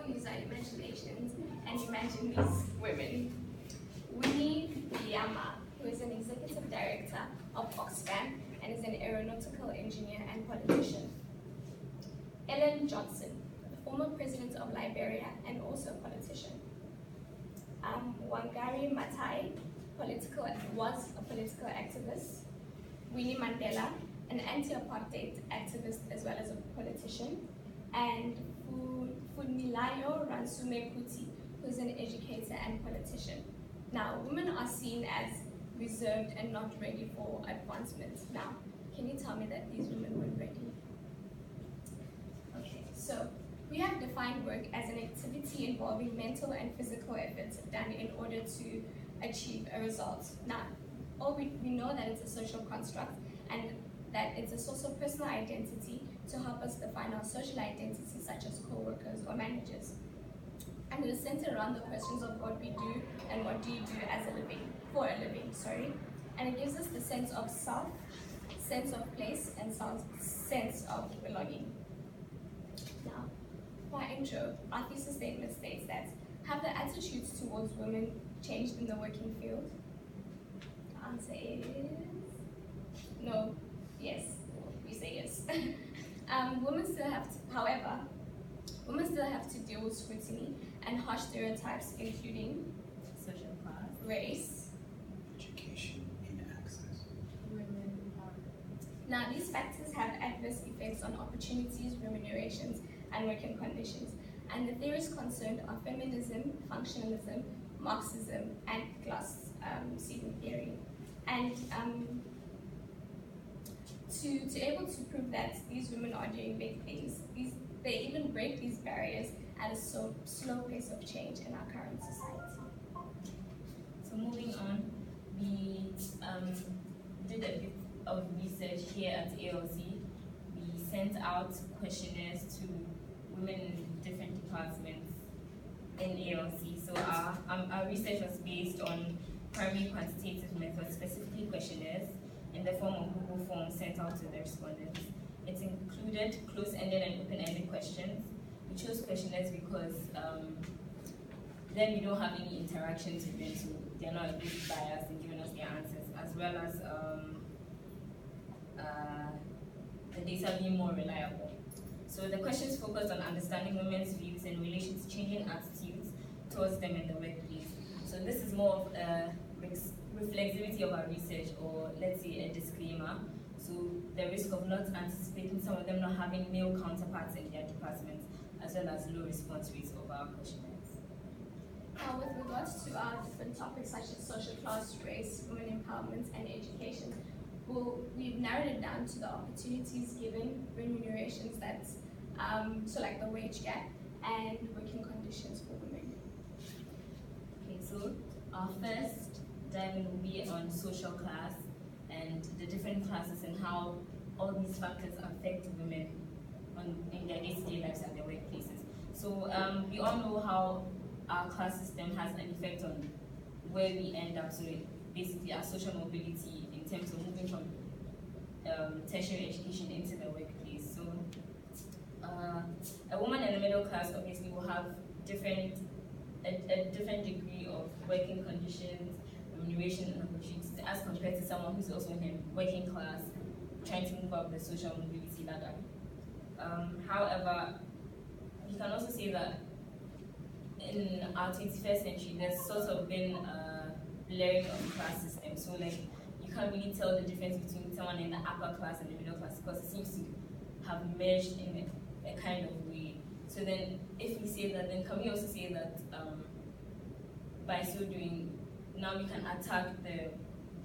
all use our imaginations and imagine these women. Winnie Byanyima, who is an executive director of Oxfam and is an aeronautical engineer and politician. Ellen Johnson, the former president of Liberia and also a politician. Wangari Maathai was a political activist. Winnie Mandela, an anti-apartheid activist as well as a politician. And Funmilayo Ransome-Kuti, who is an educator and politician. Now, women are seen as reserved and not ready for advancement. Now, can you tell me that these women weren't ready? Okay, so we have defined work as an activity involving mental and physical efforts done in order to achieve a result. Now, we know that it's a social construct and that it's a source of personal identity to help us define our social identity, such as co-workers or managers. And it is centered around the questions of what we do and what do you do as a living, for a living, sorry. And it gives us the sense of self, sense of place, and sense of belonging. Now, for our intro, our thesis statement states that, have the attitudes towards women changed in the working field? The answer is no, yes, we say yes. Women still have to, however, women still have to deal with scrutiny and harsh stereotypes, including social class, race, education, and access. women empowerment. Now, these factors have adverse effects on opportunities, remunerations, and working conditions. And the theories concerned are feminism, functionalism, Marxism, and class seeking theory. And to able to prove that these women are doing big things, they even break these barriers at a slow pace of change in our current society. So moving on, we did a bit of research here at ALC. We sent out questionnaires to women in different departments in ALC. So our research was based on primary quantitative methods, specifically questionnaires, in the form of Google Forms sent out to the respondents. It included close-ended and open-ended questions. We chose questionnaires because then we don't have any interactions with them, so they're not a bit biased in giving us their answers, as well as the data being more reliable. So the questions focused on understanding women's views in relation to changing attitudes towards them in the workplace. So this is more of a reflexivity of our research, or let's say a disclaimer. So the risk of not anticipating some of them not having male counterparts in their departments, as well as low response rates of our questionnaires. With regards to our different topics such as social class, race, women empowerment, and education, we've narrowed it down to the opportunities given, remunerations, that's so like the wage gap, and working conditions for women. Okay, so our first dive will be on social class and the different classes and how all these factors affect women in their day-to-day lives and their workplaces. So we all know how our class system has an effect on where we end up. So basically our social mobility in terms of moving from tertiary education into the workplace. So a woman in the middle class obviously will have a different degree of working conditions, remuneration, and opportunities as compared to someone who's also in the working class trying to move up the social mobility ladder. However, you can also say that in our 21st century, there's sort of been a blurring of the class system. So like, you can't really tell the difference between someone in the upper class and the middle class because it seems to have merged in a kind of way. So then, if we say that, then can we also say that by so doing, now we can attack the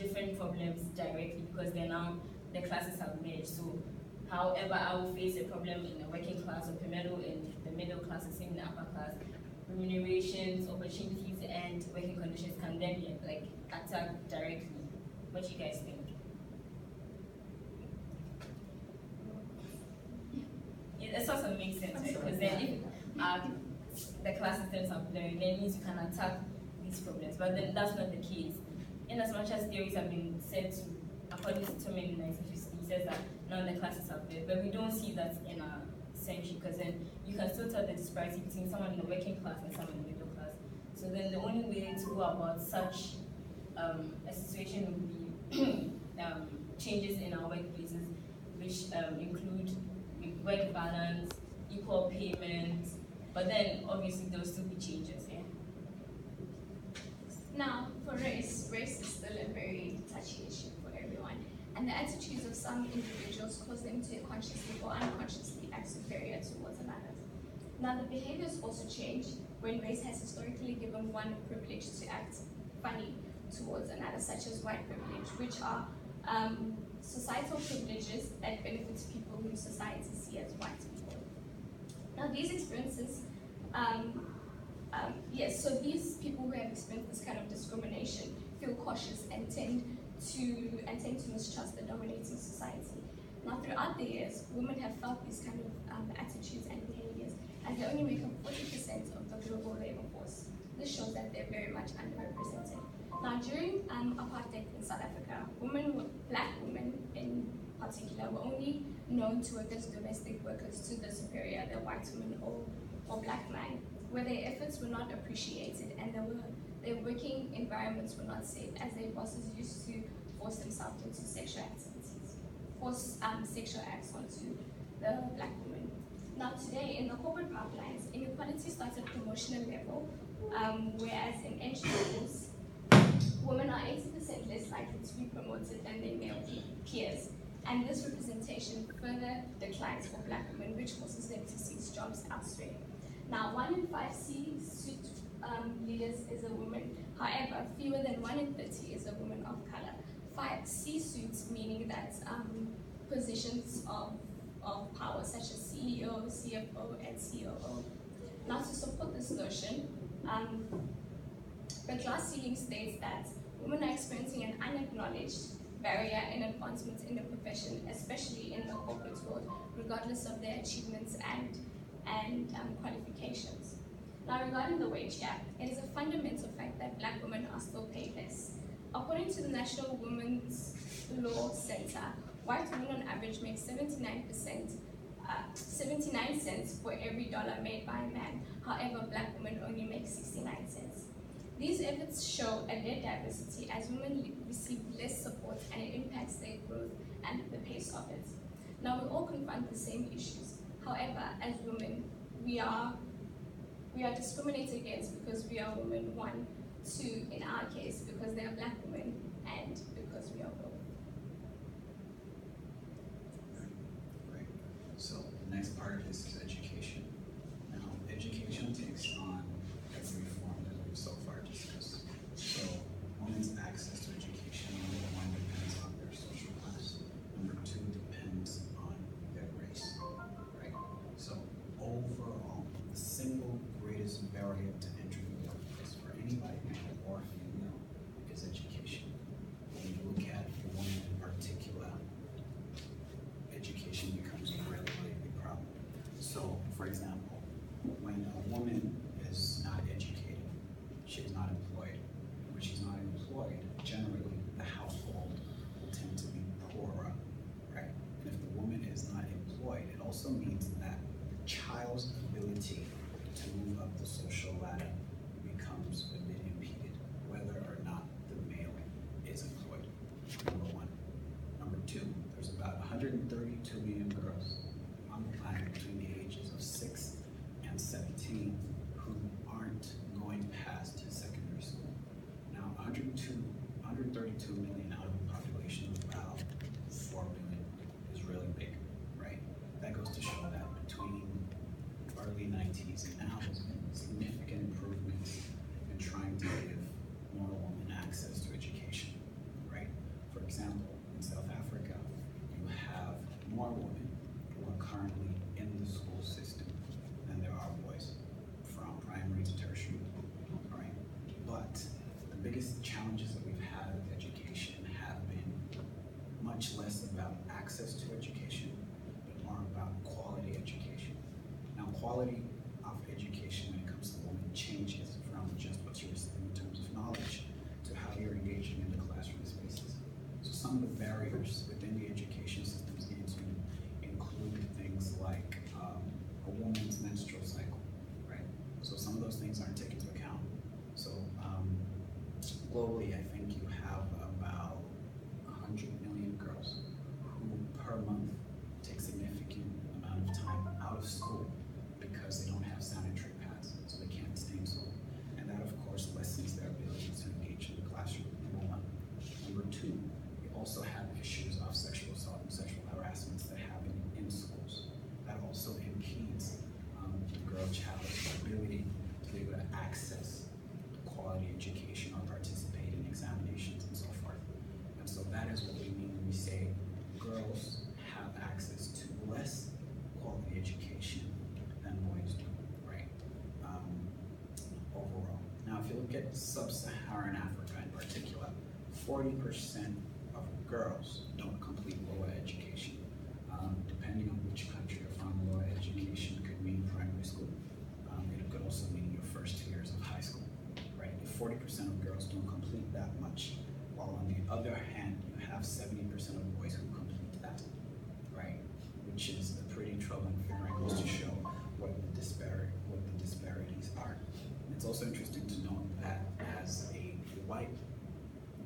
different problems directly because they're now, the classes have merged. So however I will face a problem in the working class or Pomelo in the middle class and same in the upper class, remunerations, opportunities, and working conditions can then be like attacked directly. What do you guys think? It sort of makes sense, right? Because then if the class systems are blurring, then it means you can attack these problems. But then that's not the case. In as much as theories have been said to, according to Tommy in the 1950s, he says that none of the classes are blurred, but we don't see that in our century, because then you can still tell the disparity between someone in the working class and someone in the middle class. So then the only way to go about such a situation would be changes in our workplaces, which include work balance, equal payment, but then obviously there will still be changes, yeah? Now, for race is still a very touchy issue for everyone, and the attitudes of some individuals cause them to consciously or unconsciously act superior towards another. Now, the behaviors also change when race has historically given one privilege to act funny towards another, such as white privilege, which are societal privileges that benefit people whom society sees as white people. Now, these experiences, so these people who have experienced this kind of discrimination feel cautious and tend to mistrust the dominating society. Now, throughout the years, women have felt these kind of attitudes and behaviors, as they only make up 40% of the global labor force. This shows that they're very much underrepresented. Now, during apartheid in South Africa, black women in particular, were only known to work as domestic workers to the superior, the white woman or black man, where their efforts were not appreciated and their working environments were not safe, as their bosses used to force themselves into sexual activities, force sexual acts onto the black woman. Now today, in the corporate pipelines, inequality starts at promotional level, whereas in entry levels, women are 80% less likely to be promoted than their male peers. And this representation further declines for black women, which forces them to seek jobs elsewhere. Now, 1 in 5 C-suite leaders is a woman. However, fewer than 1 in 30 is a woman of color. 5 C-suites, meaning that positions of power, such as CEO, CFO, and COO. Now, to support this notion, the glass ceiling states that women are experiencing an unacknowledged barrier in advancement in the profession, especially in the corporate world, regardless of their achievements and qualifications. Now, regarding the wage gap, it is a fundamental fact that black women are still paid less. According to the National Women's Law Center, white women on average make 79 cents for every dollar made by a man. However, black women only make 69 cents. These efforts show a dead diversity as women receive less support, and it impacts their growth and the pace of it. Now, we all confront the same issues. However, as women, we are discriminated against because we are women. 1, 2, in our case, because they are black women, and because we are both. Right. So the next part of this is education. Now, education takes on every form that we've so far discussed. So women's access to education, number 1, depends on their social class. Number 2, depends on their race. Right? So overall, the single greatest barrier to entry in the workplace for anybody, male or female, is education. When you look at the woman in particular, education becomes a really, really big problem. So, for example, when a woman is not educated, she is not employed. When she's not employed, generally the household will tend to be poorer, right? And if the woman is not employed, it also means that the child's ability to move up the social ladder becomes a bit impeded, whether or not the male is employed, number 1. Number 2, there's about 132 million girls on the planet between the ages of 6 and 17 who aren't going past secondary school. Now, 132 million out of a population of about 4 million is really big, right? That goes to show that between early 90s and now, there's been significant improvements in trying to give more women access to education, right? For example, in South Africa, you have more women who are currently in the school system than there are boys, from primary to tertiary, right? But the biggest challenges that we've had with education have been much less about access to education, but more about quality education. Now, quality of education when it comes to women changes from just what you're receiving in terms of knowledge to how you're engaging in the classroom spaces. So some of the barriers within the education system is going to include things like those things aren't taken into account. So globally, I think you have about 100 million girls who per month take significant amount of time out of school because they don't have sanitary pads, so they can't stay in school. And that, of course, lessens their ability to engage in the classroom, number one. Number two, we also have issues of sexual assault and sexual harassments that happen in schools. That also impedes the girl child's ability to be able to access quality education or participate in examinations and so forth. And so that is what we mean when we say girls have access to less quality education than boys do, right? Overall. Now, if you look at sub-Saharan Africa in particular, 40% of girls don't complete lower education. Depending on which country you're from, lower education could mean primary school. It could also mean your first 2 years of high school, right? If 40% of girls don't complete that much, while on the other hand, you have 70% of boys who complete that, right? Which is a pretty troubling figure. It goes to show what the disparities are. It's also interesting to note that as a white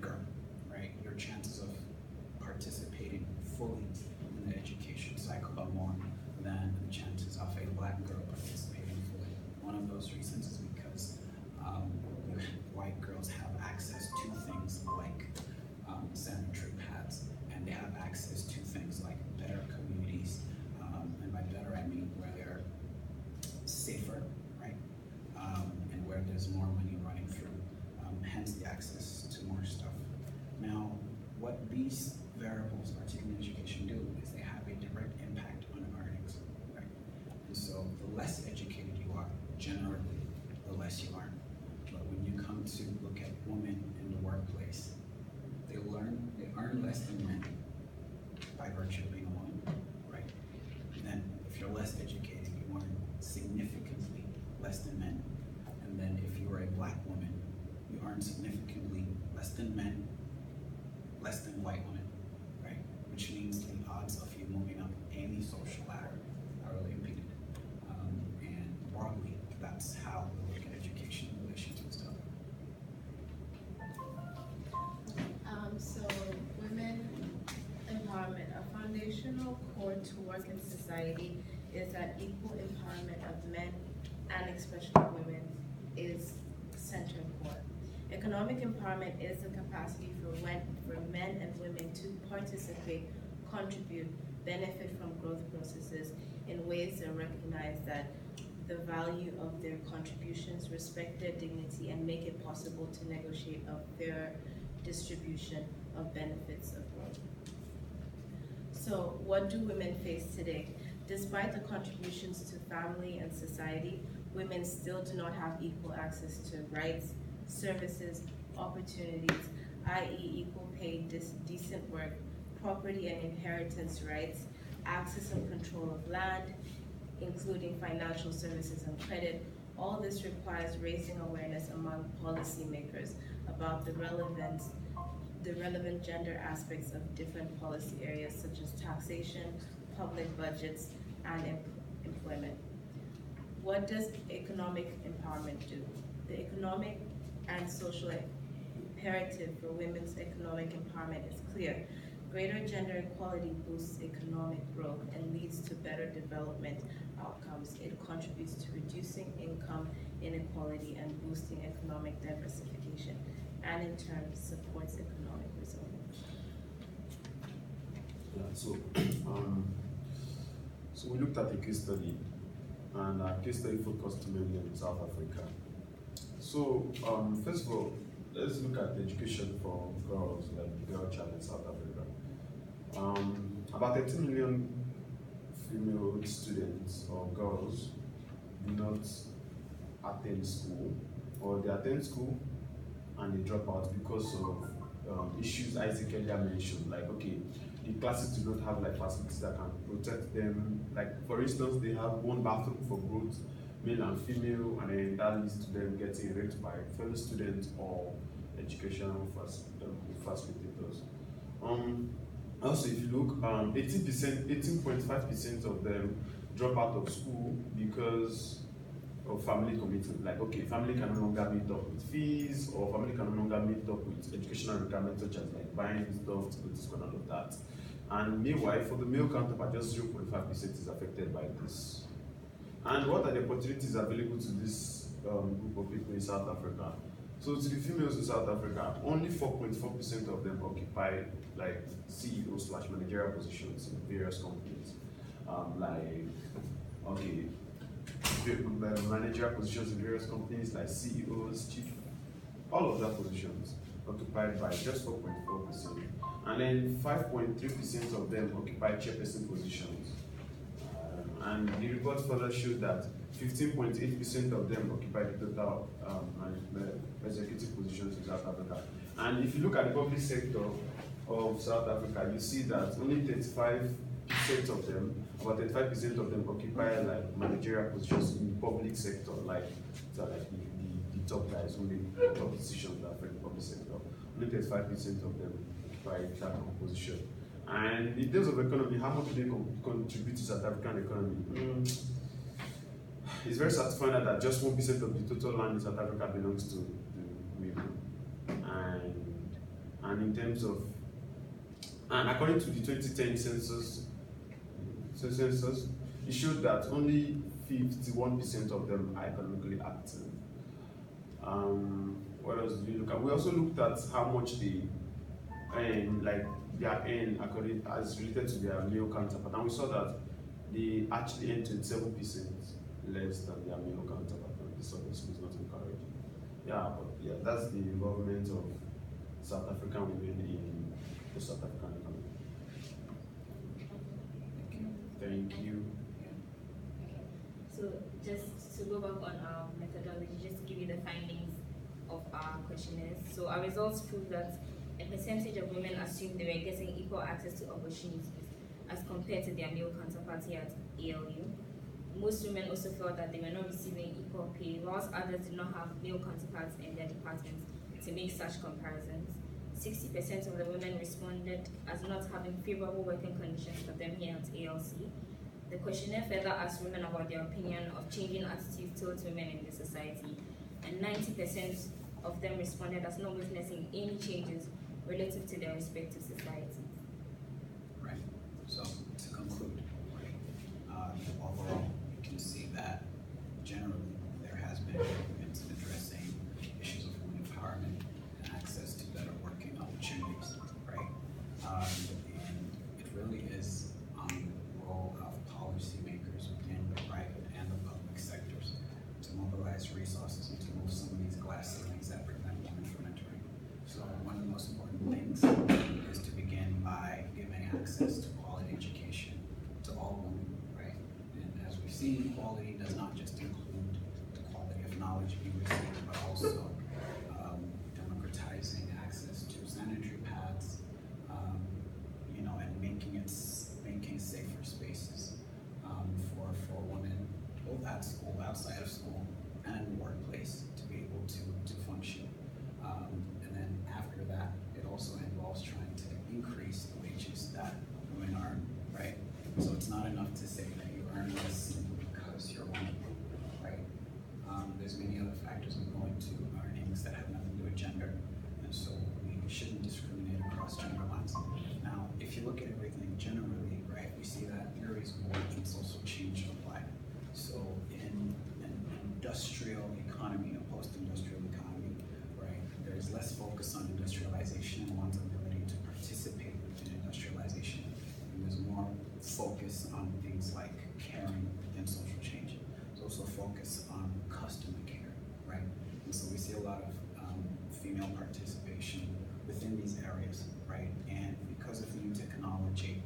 girl, right, your chances of participating fully in the education cycle are more than the chances of a black girl participating fully. One of those reasons is because white girls have access to things like sanitary pads, and they have access to things like better communities, and by better I mean where they're safer, right, and where there's more money running through, hence the access to more stuff. Now, what these variables, particularly in education, do is they have a direct impact on earnings, right? And so the less educated you are, generally, the less you earn. But when you come to look at women in the workplace, they earn less than men by virtue of being a woman, right? And then if you're less educated, you earn significantly less than men. And then if you are a black woman, you earn significantly less than men, less than white women, right? Which means the odds of you moving up any social ladder are really impeded. And broadly, that's how we look at education in relation to stuff. So women empowerment, a foundational core to work in society is that equal empowerment of men and especially women is center core. Economic empowerment is the capacity for men and women to participate, contribute, benefit from growth processes in ways that recognize that the value of their contributions, respect their dignity, and make it possible to negotiate a fair distribution of benefits of growth. So what do women face today? Despite the contributions to family and society, women still do not have equal access to rights, services, opportunities, i.e. equal pay, decent work, property and inheritance rights, access and control of land, including financial services and credit. All this requires raising awareness among policymakers about the relevant gender aspects of different policy areas such as taxation, public budgets, and employment. What does economic empowerment do? The economic and social imperative for women's economic empowerment is clear. Greater gender equality boosts economic growth and leads to better development outcomes. It contributes to reducing income inequality and boosting economic diversification, and in turn supports economic resilience. Yeah, so we looked at a case study, and our case study focused mainly on South Africa. So first of all, let's look at education for girls, like the girl child in South Africa. About 13 million female students or girls do not attend school, or they attend school and they drop out because of issues Isaac earlier mentioned, like, okay, the classes do not have like facilities that can protect them. Like, for instance, they have one bathroom for both male and female, and then that leads to them getting raped by fellow students or educational facilitators. Also, if you look, 18.5% of them drop out of school because of family commitment. Like, okay, family can no longer meet up with fees, or family can no longer meet up with educational requirements such as like buying stuff to go to school and all of that. And meanwhile, for the male counterpart, just 0.5% is affected by this. And what are the opportunities available to this group of people in South Africa? So to the females in South Africa, only 4.4% of them occupy like CEO/managerial positions in various companies. Managerial positions in various companies like CEOs, chief, all of that positions occupied by just 4.4%. And then 5.3% of them occupy chairperson positions. And the report further showed that 15.8% of them occupy the total executive positions in South Africa. And if you look at the public sector of South Africa, you see that only 35% of them, about 35% of them occupy like managerial positions in the public sector, like the top guys, only top decisions that affect the public sector. Only 35% of them occupy that position. And in terms of economy, how much do they contribute to South African economy? It's very sad to find out that just 1% of the total land in South Africa belongs to the women. And in terms of, and according to the 2010 census, it showed that only 51% of them are economically active. What else did we look at? We also looked at how much they earn, like their earn according as related to their male counterpart, and we saw that they actually earn 27% less than their male counterpart, and this obviously is not encouraging. Yeah, but yeah, that's the involvement of South African women in the South African economy. Thank you. So just to go back on our methodology, just to give you the findings of our questionnaires. So our results prove that a percentage of women assumed they were getting equal access to opportunities as compared to their male counterparts at ALU. Most women also felt that they were not receiving equal pay, whilst others did not have male counterparts in their departments to make such comparisons. 60% of the women responded as not having favorable working conditions for them here at ALC. The questionnaire further asked women about their opinion of changing attitudes towards women in the society, and 90% of them responded as not witnessing any changes relative to their respective societies. Right. So to conclude, right, overall, you can see that generally there has been movements in addressing issues of women empowerment and access to better working opportunities, right? And it really is on the role of policymakers within the private and the public sectors to mobilize resources and to move some of these glass ceilings that prevent women from entering. So one of the most important things is to begin by giving access to quality education to all women, right? And as we've seen, quality does not just include the quality of knowledge being received, but also democratizing access to sanitary pads, and making safer spaces for women, both at school, outside of school, and in the workplace to be able to function. And then after that, it also involves trying to increase the wages that women earn, right? So it's not enough to say that you earn this because you're a woman, right? There's many other factors that go into earnings that have nothing to do with gender, and so we shouldn't discriminate across gender lines. Now, if you look at everything generally, right, we see that theories of work and social change apply. So in an industrial economy, a post-industrial economy, right, there's less focus on industrialization and one's ability to participate in industrialization. And there's more focus on things like caring and social change. There's also focus on customer care, right? And so we see a lot of female participation within these areas, right? And because of new technology,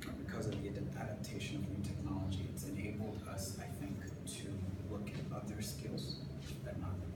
because of the adaptation of new technology, it's enabled us, I think, to look at other skills that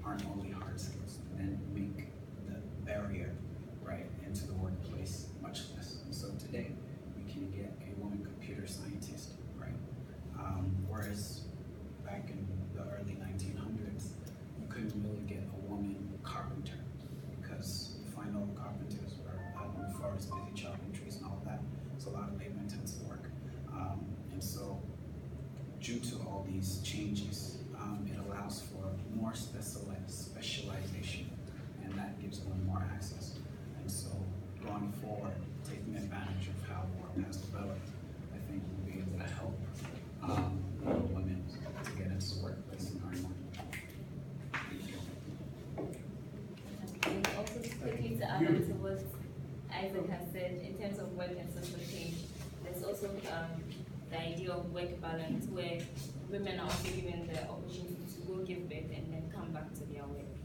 aren't only hard skills, and then make the barrier, right, into the workplace much less. And so today, we can get a woman computer scientist, right? Whereas back in the early 1900s, you couldn't really get a woman carpenter because you find all the carpenters were out in the forest busy chopping trees and all of that. It's a lot of labor-intensive work. And so due to all these changes, it allows for more specialization, and that gives women more access. And so going forward, taking advantage of how the world has developed, I think we'll be able to help women to get into the workplace and earn more. And also quickly to add on to what Isaac has said in terms of work and social change, there's also the idea of work balance where women are also given the opportunity to go give birth and then come back to their work.